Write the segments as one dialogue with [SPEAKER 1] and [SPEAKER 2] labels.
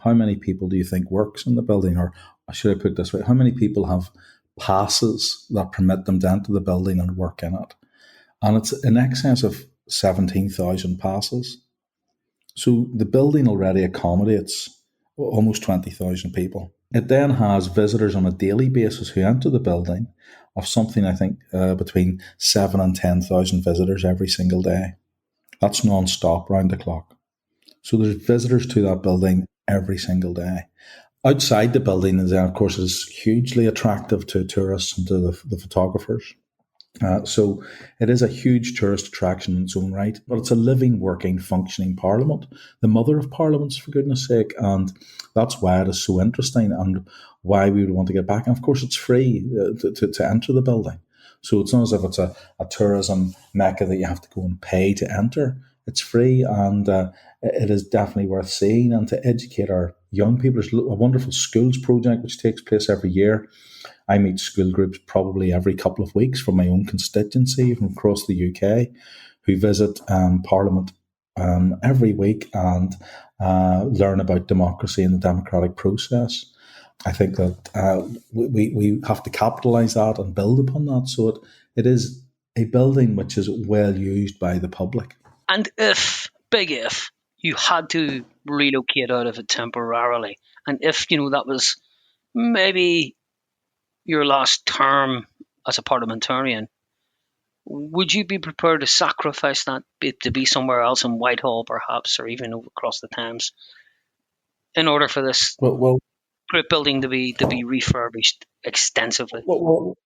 [SPEAKER 1] How many people do you think works in the building? Or should I put it this way, how many people have passes that permit them to enter the building and work in it? And it's in excess of 17,000 passes. So the building already accommodates almost 20,000 people. It then has visitors on a daily basis who enter the building of something, I think, between 7,000 and 10,000 visitors every single day. That's non-stop, round the clock. So there's visitors to that building every single day. Outside the building, then, of course, is hugely attractive to tourists and to the photographers. So it is a huge tourist attraction in its own right, but it's a living, working, functioning parliament, the mother of parliaments, for goodness sake. And that's why it is so interesting and why we would want to get back. And of course, it's free to enter the building. So it's not as if it's a tourism mecca that you have to go and pay to enter. It's free, and it is definitely worth seeing. And to educate our young people, there's a wonderful schools project which takes place every year. I meet school groups probably every couple of weeks from my own constituency from across the UK who visit Parliament every week and learn about democracy and the democratic process. I think that we have to capitalise that and build upon that. So it is a building which is well used by the public.
[SPEAKER 2] And if you had to relocate out of it temporarily, and if, that was maybe your last term as a parliamentarian, would you be prepared to sacrifice that to be somewhere else in Whitehall, perhaps, or even across the Thames, in order for this building to be refurbished extensively?
[SPEAKER 1] Well,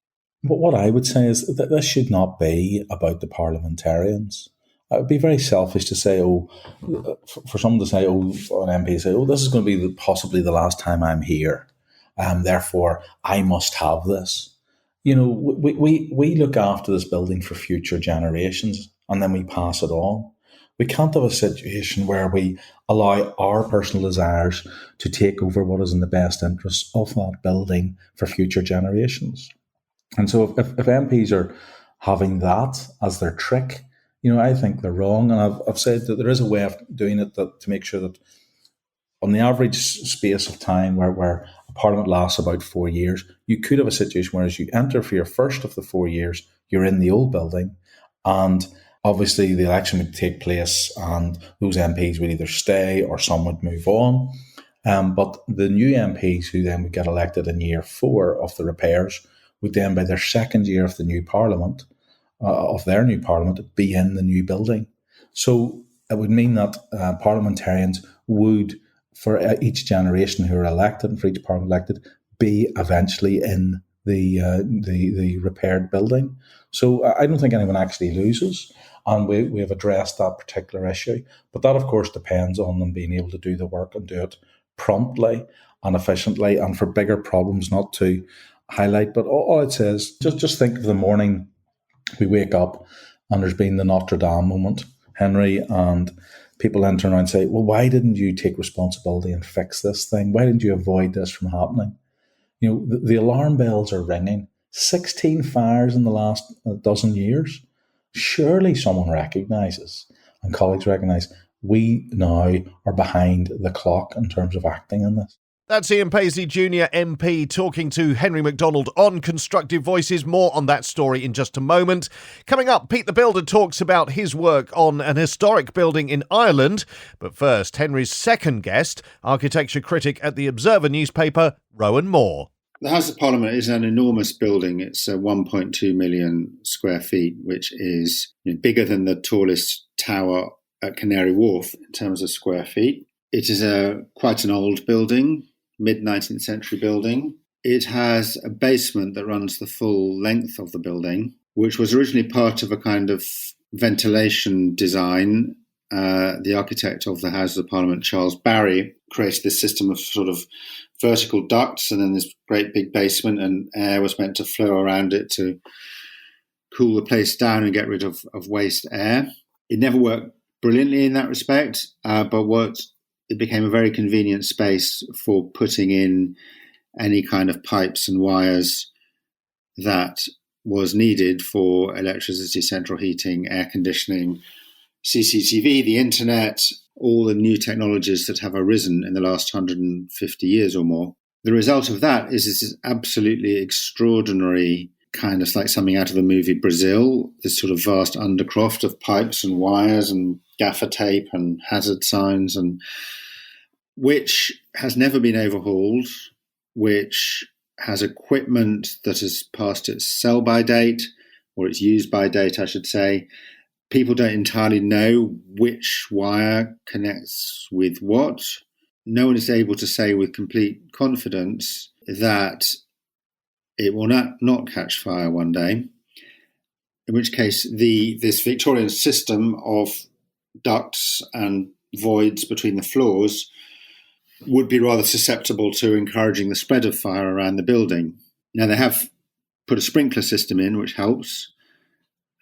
[SPEAKER 1] what I would say is that this should not be about the parliamentarians. It would be very selfish to say, for someone to say, an MP say, this is going to be possibly the last time I'm here. Therefore, I must have this. We look after this building for future generations, and then we pass it on. We can't have a situation where we allow our personal desires to take over what is in the best interests of that building for future generations. And so if MPs are having that as their trick, I think they're wrong. And I've said that there is a way of doing it to make sure that on the average space of time where a parliament lasts about 4 years, you could have a situation where as you enter for your first of the 4 years, you're in the old building, and obviously the election would take place and those MPs would either stay or some would move on. But the new MPs who then would get elected in year 4 of the repairs would then, by their second year of the new parliament, be in the new building. So it would mean that parliamentarians would, for each generation who are elected and for each parliament elected, be eventually in the repaired building. So I don't think anyone actually loses, and we have addressed that particular issue. But that, of course, depends on them being able to do the work and do it promptly and efficiently, and for bigger problems not to highlight. But all it says, just think of the morning we wake up and there's been the Notre Dame moment, Henry, and people then turn around and say, well, why didn't you take responsibility and fix this thing? Why didn't you avoid this from happening? The alarm bells are ringing. 16 fires in the last dozen years. Surely someone recognises, and colleagues recognise, we now are behind the clock in terms of acting in this.
[SPEAKER 3] That's Ian Paisley Jnr, MP, talking to Henry McDonald on Constructive Voices. More on that story in just a moment. Coming up, Pete the Builder talks about his work on an historic building in Ireland. But first, Henry's second guest, architecture critic at the Observer newspaper, Rowan Moore.
[SPEAKER 4] The House of Parliament is an enormous building. It's 1.2 million square feet, which is bigger than the tallest tower at Canary Wharf in terms of square feet. It is quite an old building, mid-19th century building. It has a basement that runs the full length of the building, which was originally part of a kind of ventilation design. The architect of the Houses of Parliament, Charles Barry, created this system of sort of vertical ducts and then this great big basement, and air was meant to flow around it to cool the place down and get rid of waste air. It never worked brilliantly in that respect, but it became a very convenient space for putting in any kind of pipes and wires that was needed for electricity, central heating, air conditioning, CCTV, the internet, all the new technologies that have arisen in the last 150 years or more. The result of that is this absolutely extraordinary kind of like something out of the movie Brazil, this sort of vast undercroft of pipes and wires and gaffer tape and hazard signs, and which has never been overhauled, which has equipment that has passed its sell-by date, or its use-by date, I should say. People don't entirely know which wire connects with what. No one is able to say with complete confidence that it will not catch fire one day, in which case this Victorian system of ducts and voids between the floors would be rather susceptible to encouraging the spread of fire around the building. Now, they have put a sprinkler system in, which helps,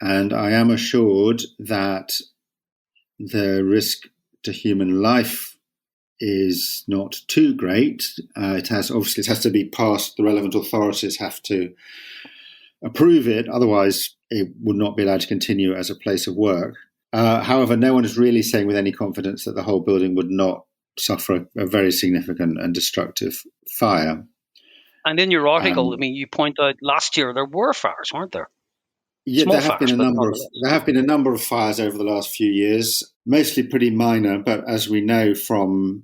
[SPEAKER 4] and I am assured that the risk to human life is not too great. It has to be passed. The relevant authorities have to approve it. Otherwise, it would not be allowed to continue as a place of work. However, no one is really saying with any confidence that the whole building would not suffer a very significant and destructive fire.
[SPEAKER 2] And in your article, you point out last year there were fires, weren't there?
[SPEAKER 4] Yeah, there have been a number of fires over the last few years, mostly pretty minor, but as we know from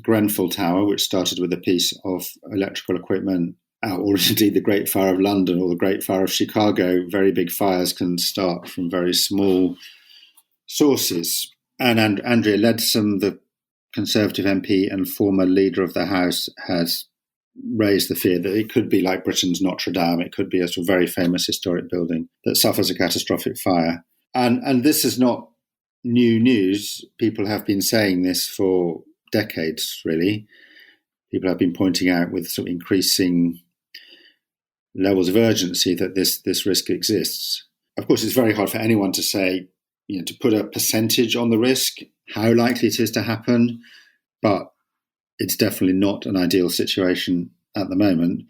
[SPEAKER 4] Grenfell Tower, which started with a piece of electrical equipment, or indeed the Great Fire of London or the Great Fire of Chicago, very big fires can start from very small sources. And Andrea Leadsom, the Conservative MP and former leader of the House, has raised the fear that it could be like Britain's Notre Dame. It could be a sort of very famous historic building that suffers a catastrophic fire. And this is not new news. People have been saying this for decades, really. People have been pointing out with sort of increasing levels of urgency that this risk exists. Of course, it's very hard for anyone to say, to put a percentage on the risk, how likely it is to happen, but it's definitely not an ideal situation at the moment.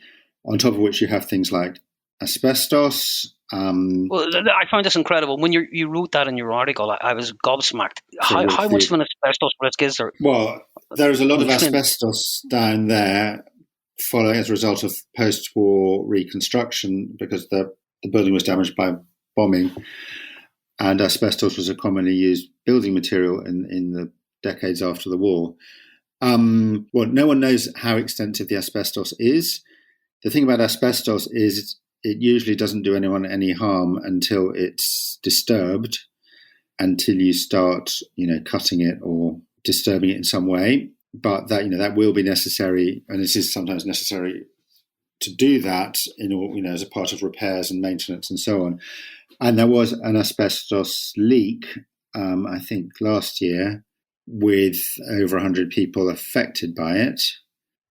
[SPEAKER 4] On top of which you have things like asbestos.
[SPEAKER 2] Well, I found this incredible. When you wrote that in your article, I was gobsmacked. How much of an asbestos risk is there?
[SPEAKER 4] Well, there is a lot of asbestos down there following as a result of post-war reconstruction because the building was damaged by bombing, and asbestos was a commonly used building material in the decades after the war. No one knows how extensive the asbestos is. The thing about asbestos is it usually doesn't do anyone any harm until it's disturbed, until you start, cutting it or disturbing it in some way. But that will be necessary, and it is sometimes necessary to do that as a part of repairs and maintenance and so on. And there was an asbestos leak, I think last year, with over 100 people affected by it,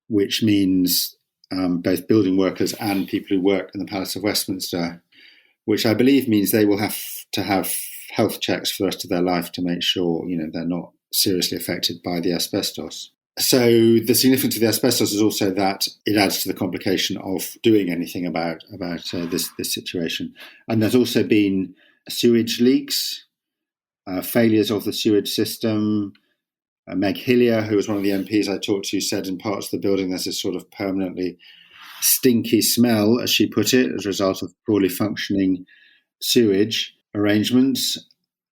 [SPEAKER 4] which means both building workers and people who work in the Palace of Westminster, which I believe means they will have to have health checks for the rest of their life to make sure, they're not seriously affected by the asbestos. So the significance of the asbestos is also that it adds to the complication of doing anything about this situation. And there's also been sewage leaks, failures of the sewage system. Meg Hillier, who was one of the MPs I talked to, said in parts of the building there's this sort of permanently stinky smell, as she put it, as a result of poorly functioning sewage arrangements.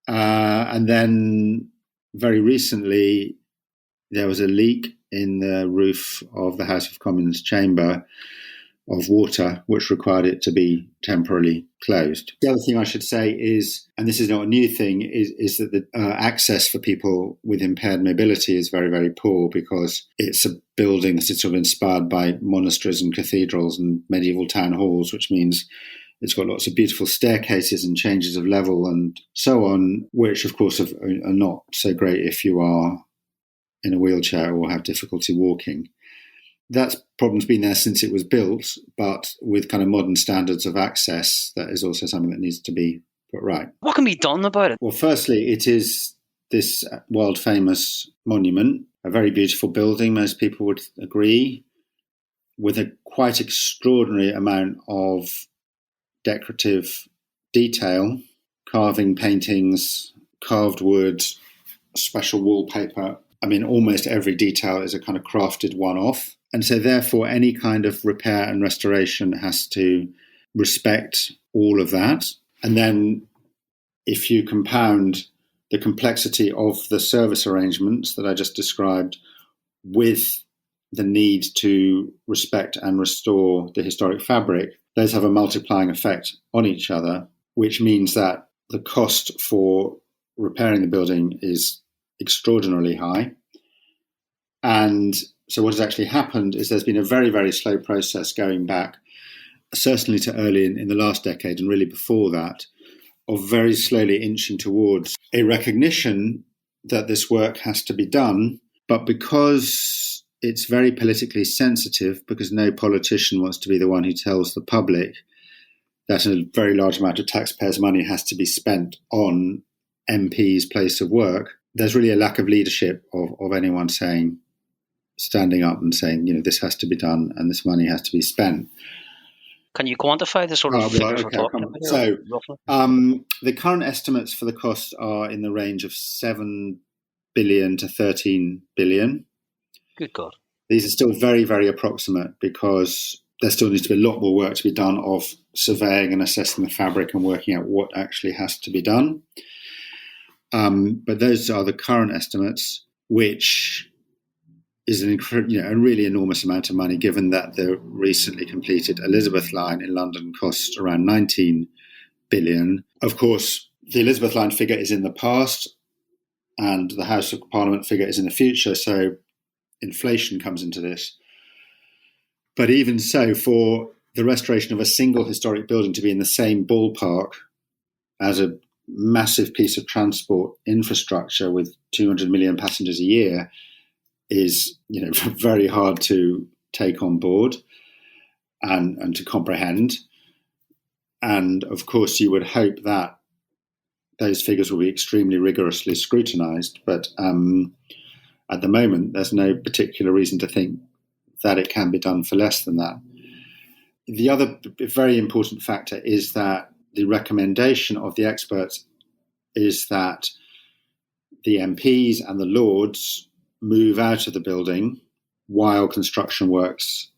[SPEAKER 4] And then very recently, there was a leak in the roof of the House of Commons chamber of water, which required it to be temporarily closed. The other thing I should say is, and this is not a new thing, is that the access for people with impaired mobility is very, very poor because it's a building that is sort of inspired by monasteries and cathedrals and medieval town halls, which means it's got lots of beautiful staircases and changes of level and so on, which of course are not so great if you are in a wheelchair or have difficulty walking. That problem's been there since it was built, but with kind of modern standards of access, that is also something that needs to be put right.
[SPEAKER 2] What can be done about it?
[SPEAKER 4] Well, firstly, it is this world famous monument, a very beautiful building, most people would agree, with a quite extraordinary amount of decorative detail, carving, paintings, carved wood, special wallpaper. I mean, almost every detail is a kind of crafted one-off. And so therefore, any kind of repair and restoration has to respect all of that. And then if you compound the complexity of the service arrangements that I just described with the need to respect and restore the historic fabric, those have a multiplying effect on each other, which means that the cost for repairing the building is extraordinarily high. And so what has actually happened is there's been a very, very slow process going back, certainly to early in the last decade and really before that, of very slowly inching towards a recognition that this work has to be done. But because it's very politically sensitive, because no politician wants to be the one who tells the public that a very large amount of taxpayers' money has to be spent on MPs' place of work, there's really a lack of leadership of anyone standing up and saying, this has to be done and this money has to be spent.
[SPEAKER 2] Can you quantify the sort of figures we're talking about?
[SPEAKER 4] So, the current estimates for the costs are in the range of 7 billion to 13 billion.
[SPEAKER 2] Good God.
[SPEAKER 4] These are still very, very approximate because there still needs to be a lot more work to be done of surveying and assessing the fabric and working out what actually has to be done. But those are the current estimates, which is a really enormous amount of money, given that the recently completed Elizabeth line in London cost around 19 billion. Of course, the Elizabeth line figure is in the past and the House of Parliament figure is in the future, so inflation comes into this. But even so, for the restoration of a single historic building to be in the same ballpark as a massive piece of transport infrastructure with 200 million passengers a year is, very hard to take on board and to comprehend. And of course, you would hope that those figures will be extremely rigorously scrutinised. But at the moment, there's no particular reason to think that it can be done for less than that. The other very important factor is that the recommendation of the experts is that the MPs and the Lords move out of the building while construction works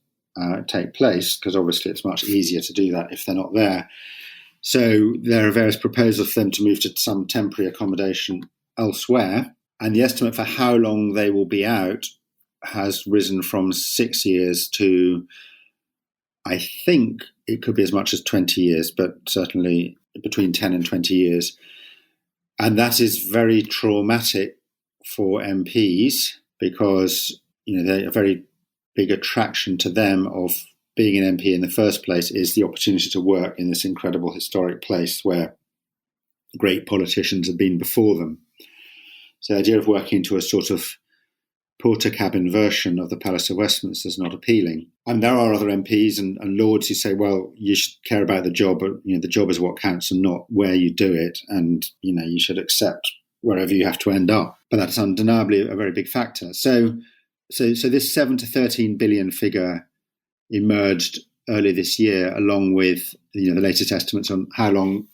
[SPEAKER 4] take place, because obviously it's much easier to do that if they're not there. So there are various proposals for them to move to some temporary accommodation elsewhere, and the estimate for how long they will be out has risen from 6 years to, I think it could be as much as 20 years, but certainly between 10 and 20 years. And that is very traumatic for MPs because, a very big attraction to them of being an MP in the first place is the opportunity to work in this incredible historic place where great politicians have been before them. So the idea of working into a sort of porter cabin version of the Palace of Westminster is not appealing. And there are other MPs and Lords who say, well, you should care about the job, but the job is what counts and not where you do it. And, you should accept wherever you have to end up. But that's undeniably a very big factor. So this 7 to 13 billion figure emerged early this year, along with the latest estimates on how long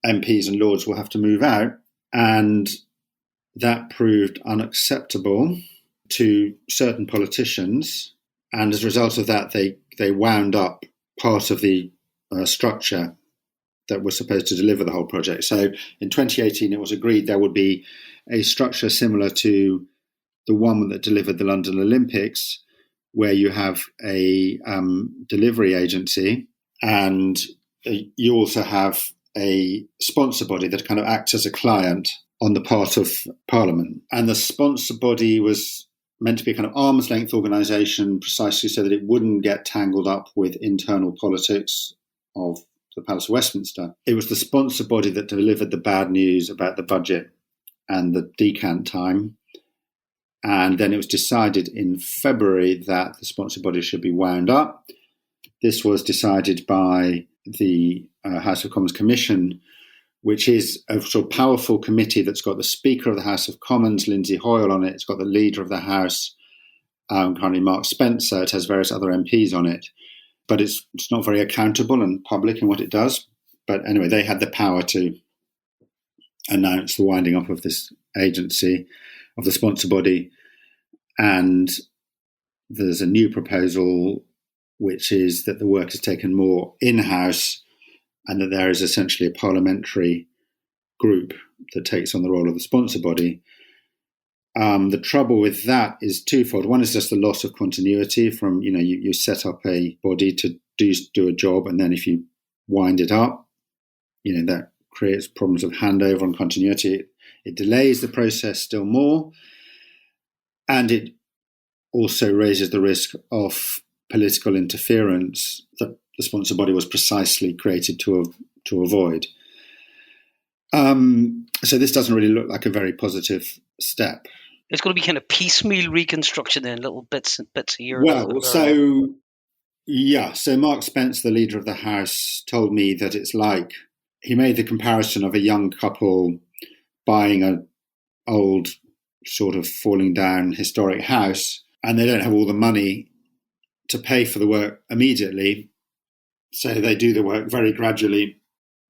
[SPEAKER 4] MPs and Lords will have to move out. And that proved unacceptable to certain politicians, and as a result of that, they wound up part of the structure that was supposed to deliver the whole project. So in 2018, it was agreed there would be a structure similar to the one that delivered the London Olympics, where you have a delivery agency, and you also have a sponsor body that kind of acts as a client on the part of Parliament. And the sponsor body was meant to be a kind of arm's length organisation precisely so that it wouldn't get tangled up with internal politics of the Palace of Westminster. It was the sponsor body that delivered the bad news about the budget and the decant time. And then it was decided in February that the sponsor body should be wound up. This was decided by the House of Commons Commission, which is a sort of powerful committee that's got the Speaker of the House of Commons, Lindsay Hoyle, on it. It's got the Leader of the House, currently Mark Spencer. It has various other MPs on it. But it's not very accountable and public in what it does. But anyway, they had the power to announced the winding up of this agency, of the sponsor body, and there's a new proposal, which is that the work is taken more in-house and that there is essentially a parliamentary group that takes on the role of the sponsor body. The trouble with that is twofold. One is just the loss of continuity from, you set up a body to do a job, and then if you wind it up, that creates problems of handover and continuity. It delays the process still more, and it also raises the risk of political interference that the sponsor body was precisely created to avoid. So this doesn't really look like a very positive step.
[SPEAKER 2] It's going to be kind of piecemeal reconstruction in little bits here.
[SPEAKER 4] Well, so Mark Spence, the leader of the House, told me that it's like, he made the comparison of a young couple buying an old sort of falling down historic house, and they don't have all the money to pay for the work immediately. So they do the work very gradually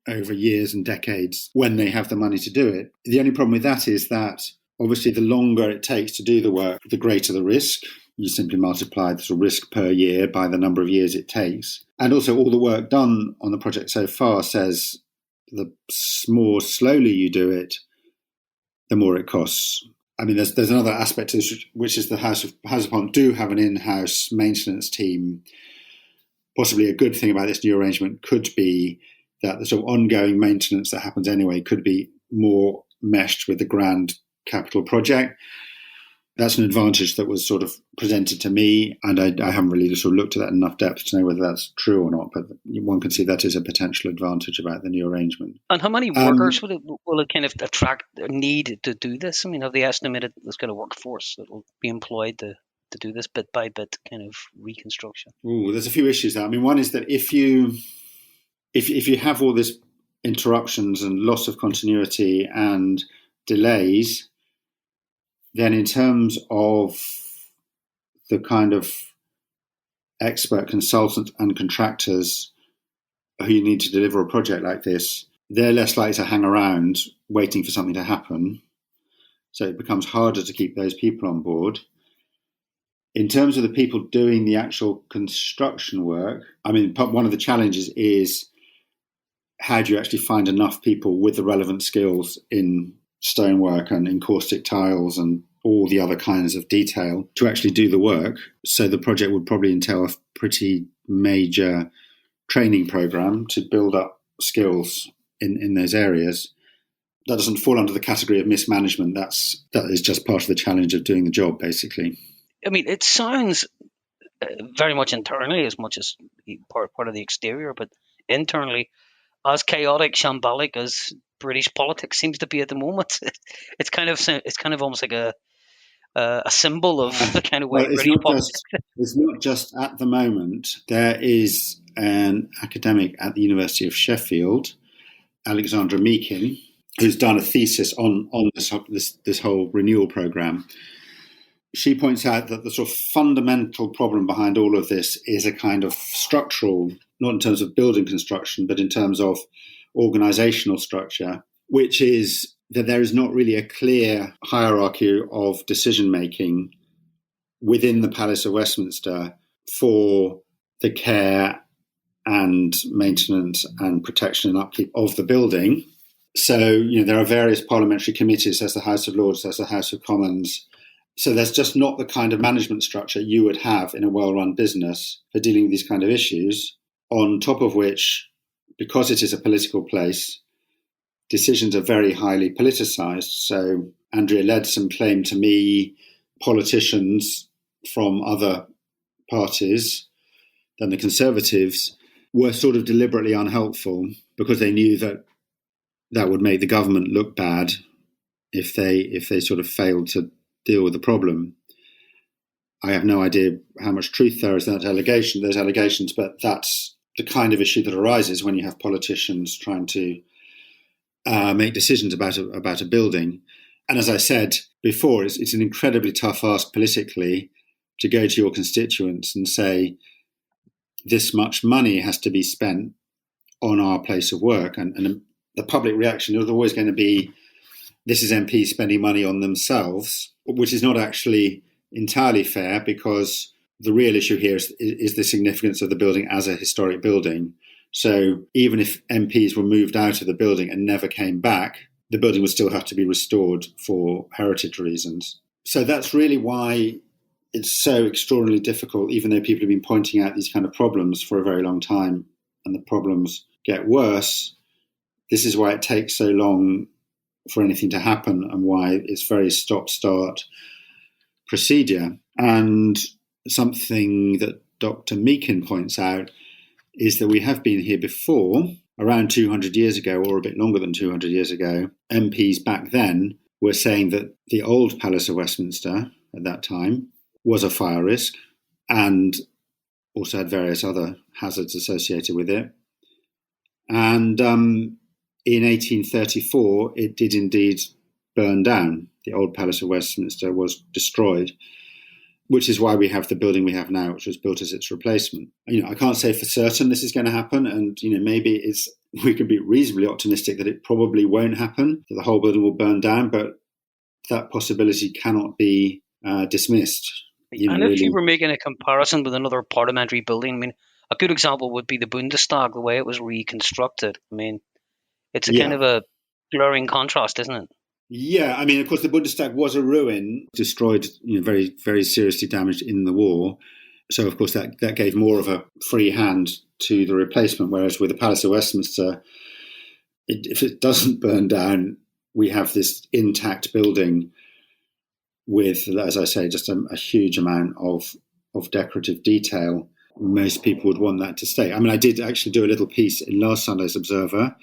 [SPEAKER 4] over years and decades when they have the money to do it. The only problem with that is that obviously the longer it takes to do the work, the greater the risk. You simply multiply the sort of risk per year by the number of years it takes. And also all the work done on the project so far says the more slowly you do it, the more it costs. I mean, there's another aspect to this, which is the House of Parliament do have an in-house maintenance team. Possibly a good thing about this new arrangement could be that the sort of ongoing maintenance that happens anyway could be more meshed with the grand capital project. That's an advantage that was sort of presented to me, and I haven't really sort of looked at that in enough depth to know whether that's true or not, but one can see that is a potential advantage about the new arrangement.
[SPEAKER 2] And how many workers will it kind of attract, need to do this? I mean, have they estimated this kind of workforce that will be employed to do this bit by bit kind of reconstruction?
[SPEAKER 4] Ooh, there's a few issues there. I mean, one is that if you have all these interruptions and loss of continuity and delays, then in terms of the kind of expert consultants and contractors who you need to deliver a project like this, they're less likely to hang around waiting for something to happen. So it becomes harder to keep those people on board. In terms of the people doing the actual construction work, I mean, one of the challenges is how do you actually find enough people with the relevant skills in stonework and encaustic tiles and all the other kinds of detail to actually do the work. So the project would probably entail a pretty major training program to build up skills in those areas. That doesn't fall under the category of mismanagement. That is just part of the challenge of doing the job, basically.
[SPEAKER 2] I mean, it sounds very much internally as much as part of the exterior, but internally as chaotic, shambolic as British politics seems to be at the moment. It's kind of almost like a symbol of the kind of way British politics.
[SPEAKER 4] It's not just at the moment. There is an academic at the University of Sheffield, Alexandra Meakin, who's done a thesis on this whole renewal program. She points out that the sort of fundamental problem behind all of this is a kind of structural, not in terms of building construction, but in terms of organizational structure, which is that there is not really a clear hierarchy of decision-making within the Palace of Westminster for the care and maintenance and protection and upkeep of the building. So, there are various parliamentary committees. There's the House of Lords, there's the House of Commons. So there's just not the kind of management structure you would have in a well-run business for dealing with these kind of issues, on top of which, because it is a political place, decisions are very highly politicised. So Andrea Leadsom claimed to me politicians from other parties than the Conservatives were sort of deliberately unhelpful because they knew that would make the government look bad if they sort of failed to deal with the problem. I have no idea how much truth there is in those allegations, but that's the kind of issue that arises when you have politicians trying to make decisions about a building. And as I said before, it's an incredibly tough ask politically to go to your constituents and say, this much money has to be spent on our place of work. And the public reaction is always going to be, this is MPs spending money on themselves, which is not actually entirely fair, because the real issue here is the significance of the building as a historic building. So even if MPs were moved out of the building and never came back, the building would still have to be restored for heritage reasons. So that's really why it's so extraordinarily difficult, even though people have been pointing out these kind of problems for a very long time, and the problems get worse. This is why it takes so long for anything to happen, and why it's very stop-start procedure. And something that Dr. Meakin points out is that we have been here before, around 200 years ago, or a bit longer than 200 years ago. MPs back then were saying that the old Palace of Westminster at that time was a fire risk and also had various other hazards associated with it. And in 1834, it did indeed burn down. The old Palace of Westminster was destroyed, which is why we have the building we have now, which was built as its replacement. I can't say for certain this is going to happen, and maybe we can be reasonably optimistic that it probably won't happen, that the whole building will burn down, but that possibility cannot be dismissed.
[SPEAKER 2] And if you were making a comparison with another parliamentary building, a good example would be the Bundestag, the way it was reconstructed. It's a kind of a glaring contrast, isn't it?
[SPEAKER 4] Yeah, of course, the Bundestag was a ruin, destroyed, very, very seriously damaged in the war. So, of course, that gave more of a free hand to the replacement, whereas with the Palace of Westminster, if it doesn't burn down, we have this intact building with, as I say, just a huge amount of decorative detail. Most people would want that to stay. I did actually do a little piece in last Sunday's Observer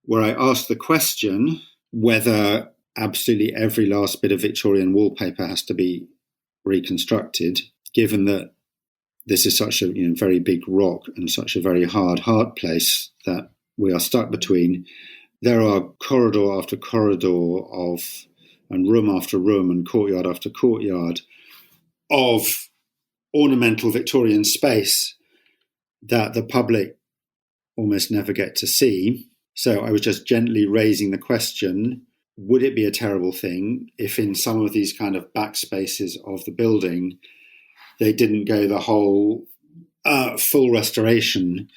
[SPEAKER 4] where I asked the question whether absolutely every last bit of Victorian wallpaper has to be reconstructed, given that this is such a very big rock and such a very hard place that we are stuck between. There are corridor after corridor and room after room and courtyard after courtyard of ornamental Victorian space that the public almost never get to see. So I was just gently raising the question, would it be a terrible thing if in some of these kind of back spaces of the building, they didn't go the whole full restoration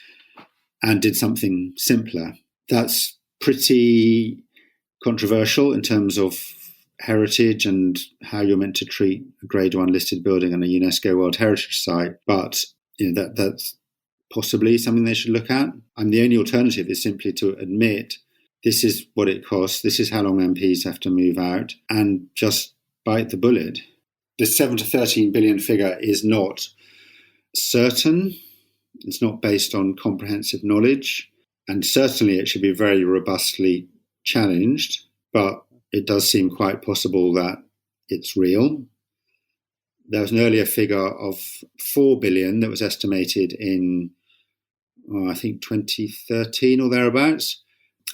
[SPEAKER 4] and did something simpler? That's pretty controversial in terms of heritage and how you're meant to treat a Grade 1 listed building on a UNESCO World Heritage Site. But that's possibly something they should look at. And the only alternative is simply to admit this is what it costs, this is how long MPs have to move out, and just bite the bullet. The 7 to 13 billion figure is not certain. It's not based on comprehensive knowledge. And certainly it should be very robustly challenged. But it does seem quite possible that it's real. There was an earlier figure of 4 billion that was estimated in, I think, 2013 or thereabouts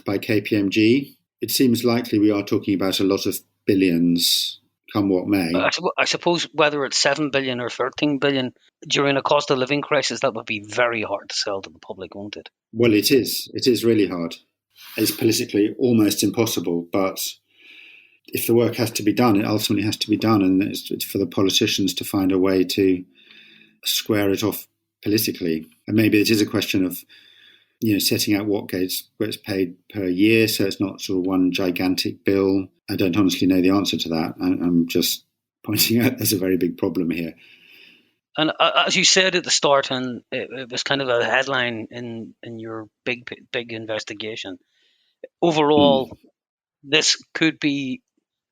[SPEAKER 4] by KPMG. It seems likely we are talking about a lot of billions, come what may.
[SPEAKER 2] I suppose whether it's 7 billion or 13 billion, during a cost of living crisis, that would be very hard to sell to the public, won't it?
[SPEAKER 4] Well, it is. It is really hard. It's politically almost impossible, but if the work has to be done, it ultimately has to be done, and it's for the politicians to find a way to square it off politically. And maybe it is a question of, setting out what gets paid per year, so it's not sort of one gigantic bill. I don't honestly know the answer to that. I'm just pointing out there's a very big problem here.
[SPEAKER 2] And as you said at the start, and it was kind of a headline in your big investigation, overall, this could be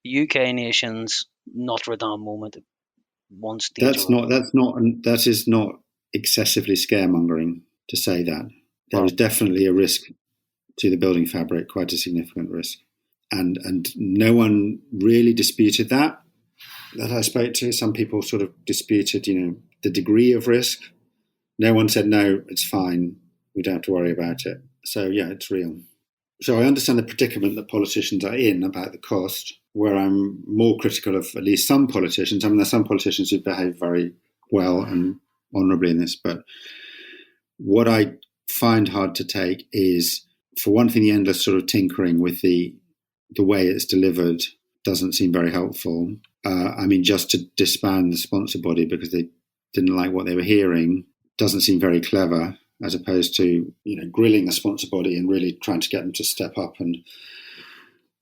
[SPEAKER 2] UK nation's Notre Dame moment at one stage. That
[SPEAKER 4] is not excessively scaremongering to say that. There is definitely a risk to the building fabric, quite a significant risk. And no one really disputed that I spoke to. Some people sort of disputed, the degree of risk. No one said, no, it's fine, we don't have to worry about it. So, yeah, it's real. So I understand the predicament that politicians are in about the cost, where I'm more critical of at least some politicians. There's some politicians who behave very well and honourably in this, but what I find hard to take is, for one thing, the endless sort of tinkering with the the way it's delivered doesn't seem very helpful. Just to disband the sponsor body because they didn't like what they were hearing doesn't seem very clever, as opposed to, grilling the sponsor body and really trying to get them to step up and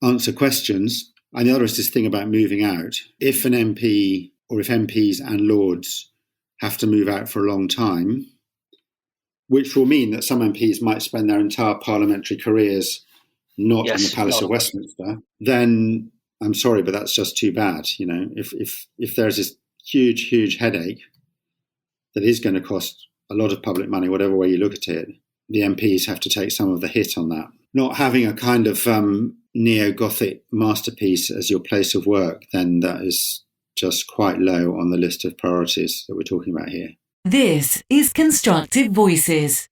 [SPEAKER 4] answer questions. And the other is this thing about moving out. If an MP, or if MPs and Lords have to move out for a long time, which will mean that some MPs might spend their entire parliamentary careers not in the Palace of Westminster, then I'm sorry, but that's just too bad. If there's this huge headache that is going to cost a lot of public money, whatever way you look at it, the MPs have to take some of the hit on that. Not having a kind of neo-Gothic masterpiece as your place of work, then that is just quite low on the list of priorities that we're talking about here.
[SPEAKER 5] This is Constructive Voices.